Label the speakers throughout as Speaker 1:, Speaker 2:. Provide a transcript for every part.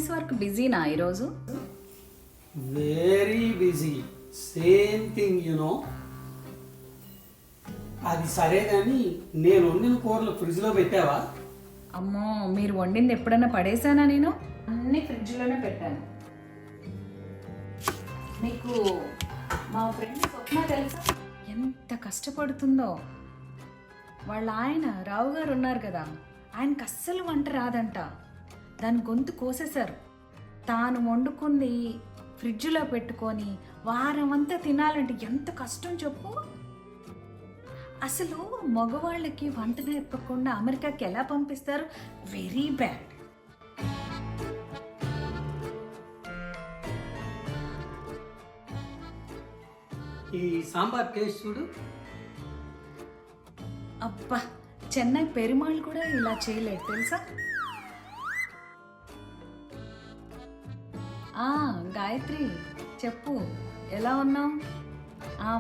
Speaker 1: Office work బిజీనా ఈరోజు?
Speaker 2: Very busy, same thing you know. అది సరే కానీ నేను వండిన కూరలు ఫ్రిడ్జ్లో పెట్టావా?
Speaker 1: అమ్మో, మీరు వండింది ఎప్పుడైనా పడేసానా? నేను అన్ని ఫ్రిడ్జ్లోనే పెట్టాను. మీకు మా ఫ్రెండ్ స్వప్న తెలుసా? ఎంత కష్టపడుతుందో. వాళ్ళ ఆయన రావు గారు ఉన్నారు కదా, ఆయనకు అస్సలు వంట రాదంట. దాని గొంతు కోసేశారు. తాను వండుకుంది ఫ్రిడ్జ్లో పెట్టుకొని వారం అంతా తినాలంటే ఎంత కష్టం చెప్పు. అసలు మగవాళ్ళకి వంట నేర్పకుండా అమెరికాకి ఎలా పంపిస్తారు? Very bad.
Speaker 2: ఈ సాంబార్ టేస్ట్ చూడు.
Speaker 1: అబ్బా, చెన్నై పెరుమాళ్ కూడా ఇలా చేయలేదు తెలుసా? గాయత్రి చెప్పు, ఎలా ఉన్నావు?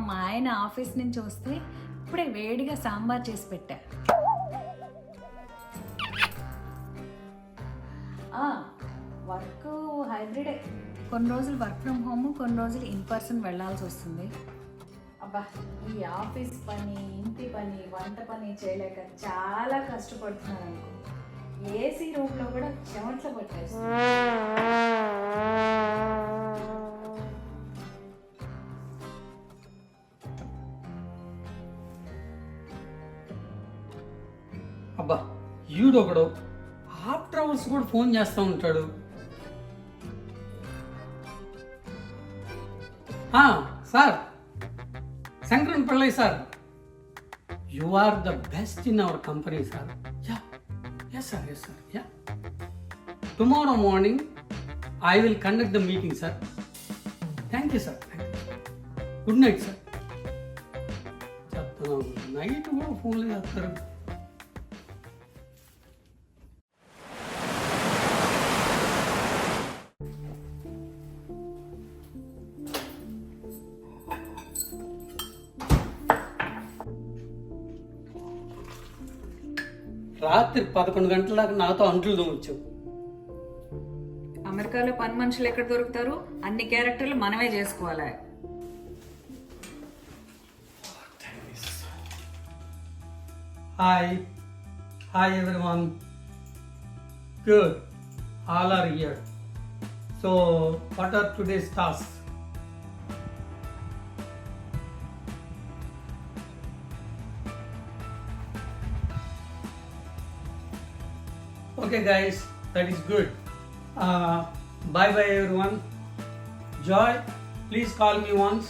Speaker 1: మా ఆయన ఆఫీస్ నుంచి వస్తే ఇప్పుడే వేడిగా సాంబార్ చేసి పెట్టా. వర్క్ హైబ్రిడే. కొన్ని రోజులు వర్క్ ఫ్రమ్ హోమ్, కొన్ని రోజులు ఇన్ పర్సన్ వెళ్ళాల్సి వస్తుంది. అబ్బా, ఈ ఆఫీస్ పని, ఇంటి పని, వంట పని చేయలేక చాలా కష్టపడుతున్నాను అనుకో. ఏసీ రూమ్లో కూడా చెమట్లు పట్టేస్తుంది.
Speaker 2: అబ్బా, ఈడొకడు ఆఫ్టర్ అవర్స్ కూడా ఫోన్ చేస్తూ ఉంటాడు. Sir, Shankaran Pillaiah sir, you are the best in our company sir. Yes sir. Tomorrow morning I will conduct the meeting sir. Thank you sir. Good night sir. చెప్తున్నాను, నైట్ కూడా ఫోన్లో చేస్తారు. రాత్రి 11 గంటల దాకా నాతో అంట్లు తోమొచ్చావు.
Speaker 1: అమెరికాలో పని మనుషులు ఎక్కడ దొరుకుతారు? అన్ని క్యారెక్టర్లు మనమే చేసుకోవాలి.
Speaker 2: Hi everyone. Good, all are here. So what are today's task? Okay guys, that is good. Bye everyone. Joy, please call me once.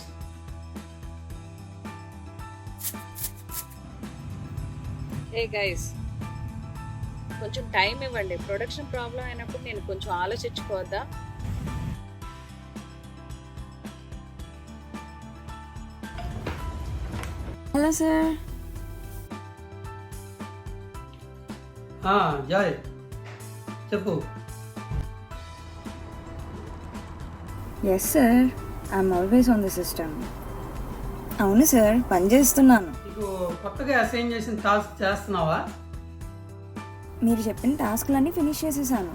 Speaker 1: Hey guys, కొంచెం టైం ఇవ్వండి. ప్రొడక్షన్ ప్రాబ్లం అయినప్పుడు నేను కొంచెం ఆలోచించుకోవద్దా?
Speaker 3: Hello sir.
Speaker 2: జాయ్ చెప్పు.
Speaker 3: Yes sir, I'm always on the system. అవును sir, పని చేస్తున్నాను.
Speaker 2: నీకు కొత్తగా అసైన్ చేసిన టాస్క్ చేస్తున్నావా?
Speaker 3: మీరు చెప్పిన టాస్క్లన్నీ ఫినిష్ చేసేసాను.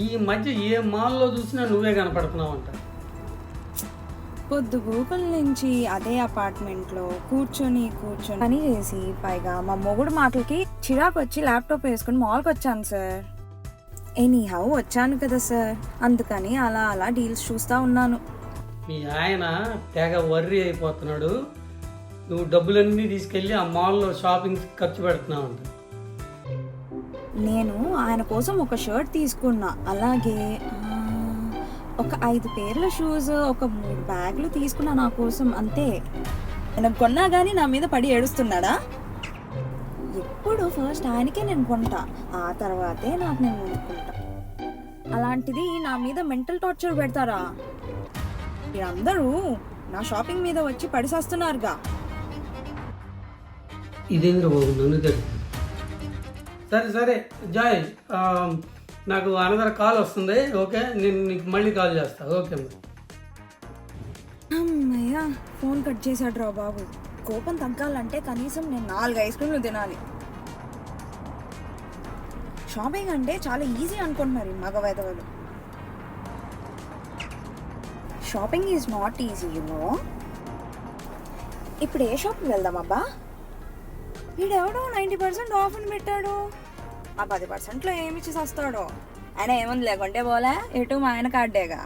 Speaker 2: ఈ మధ్య ఏ మాల్లో చూసినా నువ్వే కనపడుతున్నావంట.
Speaker 3: పొద్దుగూకుల నుంచి అదే అపార్ట్మెంట్లో కూర్చొని పని చేసి, పైగా మా మొగుడు మాటలకి చిరాకు వచ్చి ల్యాప్టాప్ వేసుకుని మాల్కి వచ్చాను సార్. ఎనీ హౌ వచ్చాను కదా సార్, అందుకని అలా డీల్స్ చూస్తూ ఉన్నాను.
Speaker 2: మీ ఆయన తెగ వర్రీ అయిపోతున్నాడు. నువ్వు డబ్బులన్నీ తీసుకెళ్ళి ఆ మాల్లో షాపింగ్ ఖర్చు పెడుతున్నావంట.
Speaker 3: నేను ఆయన కోసం ఒక షర్ట్ తీసుకున్నా, అలాగే ఒక 5 పేర్ల షూస్, ఒక 3 బ్యాగులు తీసుకున్నా నా కోసం. అంతే. నేను కొన్నా కానీ నా మీద పడి ఏడుస్తున్నాడా? ఎప్పుడు ఫస్ట్ ఆయనకే నేను కొంటా, ఆ తర్వాతే నాకు నేను కొనుక్కుంటా. అలాంటిది నా మీద మెంటల్ టార్చర్ పెడతారా? మీరందరూ నా షాపింగ్ మీద వచ్చి పడిసేస్తున్నారుగా.
Speaker 2: ఇదేంద్ర బాబు నన్ను తెలుసు. సరే జాయ్, నాకు అనదర్ కాల్ వస్తుంది. ఓకే, నేను నీకు మళ్ళీ కాల్ చేస్తా. ఓకే మరి.
Speaker 3: అమ్మయ్య, ఫోన్ కట్ చేశాడు రా బాబు. కోపం తగ్గాలంటే కనీసం నేను 4 ఐస్ క్రీమ్లు తినాలి. షాపింగ్ అంటే చాలా ఈజీ అనుకుంటున్నారు ఈ మగ వెధవలు. Shopping is not easy you know. ఇప్పుడు ఏ షాప్కి వెళ్దాం అబ్బా? వీడెవడో 90% ఆఫ్ అని పెట్టాడు. ఆ 10%లో ఏమి ఇచ్చేసి వస్తాడో. ఆయన ఏముంది లేకుంటే పోలే, ఎటు మా ఆయన కార్డేగా.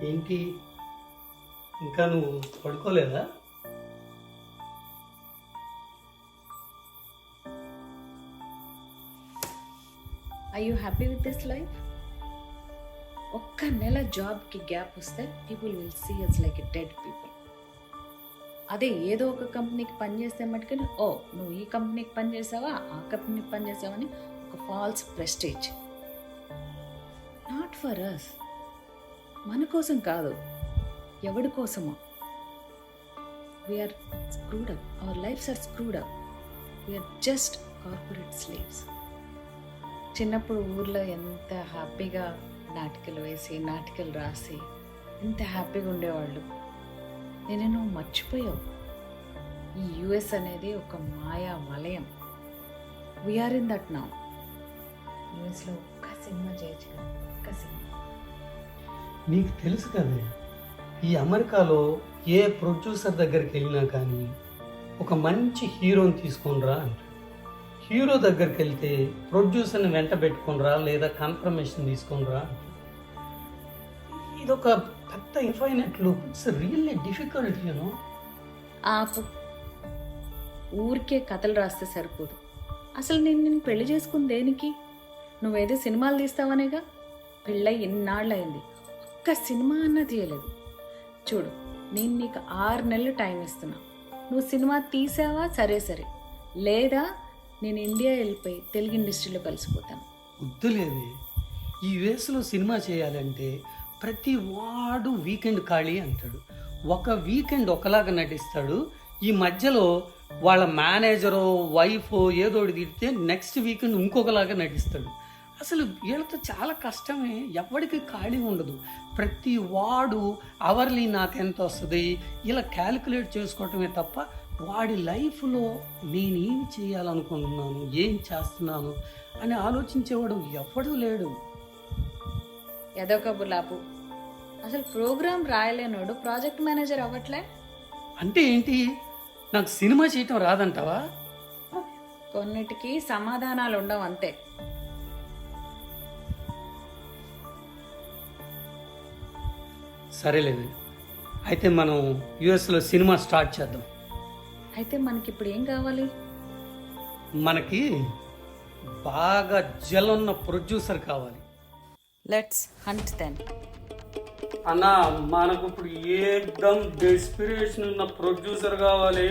Speaker 2: ఏంటి ఇంకా నువ్వు పడుకోలేదా?
Speaker 1: I you happy with this life? ఒక్క నెల జాబ్కి గ్యాప్ వస్తే people will see us like a dead people. అదే ఏదో ఒక కంపెనీకి పనిచేస్తే మటుకు ఓ నువ్వు ఈ కంపెనీకి పనిచేసావా, ఆ కంపెనీకి పనిచేసావా అని ఒక false prestige. Not for us. మన కోసం కాదు, ఎవడి కోసమో. We're screwed up, our lives are screwed up. We're just corporate slaves. చిన్నప్పుడు ఊర్లో ఎంత హ్యాపీగా నాటికలు వేసి నాటికలు రాసి ఎంత హ్యాపీగా ఉండేవాళ్ళు. నువ్వు మర్చిపోయావు. ఈ యుఎస్ అనేది ఒక మాయా వలయం. We're in that now. యుఎస్లో ఒక్క సినిమా చేయొచ్చు కదా, ఒక్క సినిమా.
Speaker 2: నీకు తెలుసు కదా, ఈ అమెరికాలో ఏ ప్రొడ్యూసర్ దగ్గరికి వెళ్ళినా కానీ ఒక మంచి హీరోని తీసుకొనిరా అంటాడు. హీరో దగ్గరికి వెళ్తే ప్రొడ్యూసర్ని వెంట పెట్టుకొనిరా లేదా కన్ఫర్మేషన్ తీసుకొనిరా అంటాడు. ఇదొక పెద్ద infinite loop. It's really difficult you know.
Speaker 1: ఆపు. ఊరికే కథలు రాస్తే సరిపోదు. అసలు నేను పెళ్లి చేసుకుని దేనికి? నువ్వేదో సినిమాలు తీస్తావనేగా. పెళ్ళై ఎన్నాళ్ళు అయింది, ఒక్క సినిమా అన్నా తీయలేదు. చూడు, నేను నీకు 6 నెలలు టైం ఇస్తున్నా. నువ్వు సినిమా తీసావా సరే సరే, లేదా నేను ఇండియా వెళ్ళిపోయి తెలుగు ఇండస్ట్రీలో కలిసిపోతాను.
Speaker 2: వద్దులేదే. ఈ యుఎస్లో సినిమా చేయాలంటే ప్రతి వాడు వీకెండ్ ఖాళీ అంటాడు. ఒక వీకెండ్ ఒకలాగా నటిస్తాడు, ఈ మధ్యలో వాళ్ళ మేనేజరో వైఫో ఏదోటి తిడితే నెక్స్ట్ వీకెండ్ ఇంకొకలాగా నటిస్తాడు. అసలు వీళ్ళతో చాలా కష్టమే, ఎవరికి ఖాళీ ఉండదు. ప్రతి వాడు అవర్లీ నాకెంత వస్తుంది ఇలా క్యాలిక్యులేట్ చేసుకోవటమే తప్ప వాడి లైఫ్లో నేనేం చేయాలనుకుంటున్నాను, ఏం చేస్తున్నాను అని ఆలోచించేవాడు ఎవడూ లేడు.
Speaker 1: ఏదో కబుర్లాపు. అసలు ప్రోగ్రామ్ రాయలేనోడు ప్రాజెక్ట్ మేనేజర్ అవ్వట్లే.
Speaker 2: అంటే ఏంటి, నాకు సినిమా చేయటం రాదంటావా?
Speaker 1: కొన్నిటికి సమాధానాలు ఉండవు, అంతే.
Speaker 2: సరేలేదు, అయితే మనం యుఎస్లో సినిమా స్టార్ట్ చేద్దాం.
Speaker 1: అయితే మనకి ఇప్పుడు ఏం కావాలి?
Speaker 2: మనకి బాగా జలున్న ప్రొడ్యూసర్ కావాలి.
Speaker 1: Let's hunt then.
Speaker 2: అన్నా, మనకు ఇప్పుడు ఏకదం డెస్పిరేషన్ ఉన్న ప్రొడ్యూసర్ కావాలి.